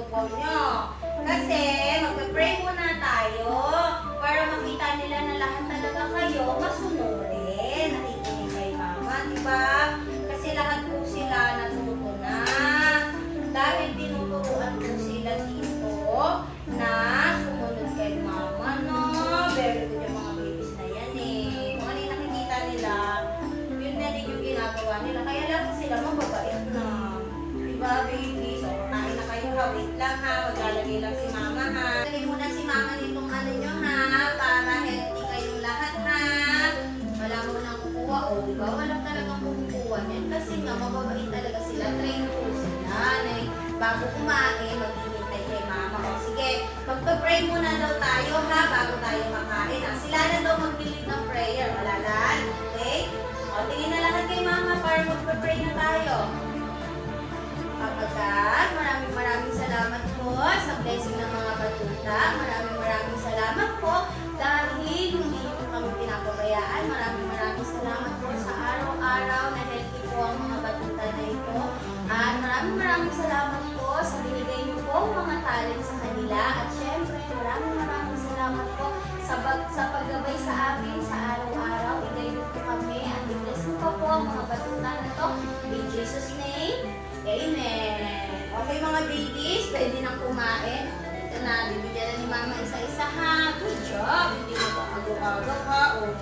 wag nyo. Kasi, magpe-pray muna tayo para makita nila na lahat talaga kayo masunurin. Nakikinig kay mama, diba? Kasi lahat po sila natuto na. Dahil tinuturuan po sila dito na sumunod kay mama, no? Very good yung mga babies na yan eh. Kung ano yung nakikita nila, yun na din yung ginagawa nila. Kaya lang sila mababait na. Diba, baby? So, kain na kayo ha. Wait lang ha. Maglalagay lang si mama ha. Lagay muna si mama nitong ano nyo ha. Para healthy kayong lahat ha. Wala mo nang kukuha. O, diba? Walang talagang kukuha yan. Kasi nga, mababait talaga sila. Train po sila. Bago kumain, maghihintay kay mama. O, sige. Magpa-pray muna daw tayo ha. Bago tayo makain ha. Sila na daw magbilig ng prayer. Wala lang. Okay? O, tingin na lahat kay mama para magpa-pray na tayo. Kapagkat, maraming salamat po sa blessing ng mga batuta. Maraming salamat po dahil hindi niyo kami pinapabayaan. Maraming salamat po sa araw-araw na healthy po ang mga batuta na ito. At maraming salamat po sa binigay niyo po mga talent sa kanila. At syempre, maraming salamat po sa paggabay sa amin sa araw-araw. I-guide po kami at i-bless po po ang mga batuta na to. In Jesus' name, Amen. Okay mga babies, pwede nang kumain. Ito na, bibigyan na ni mama isa-isa ha. Good job. Hindi mo pa agaw-agaw ha. O,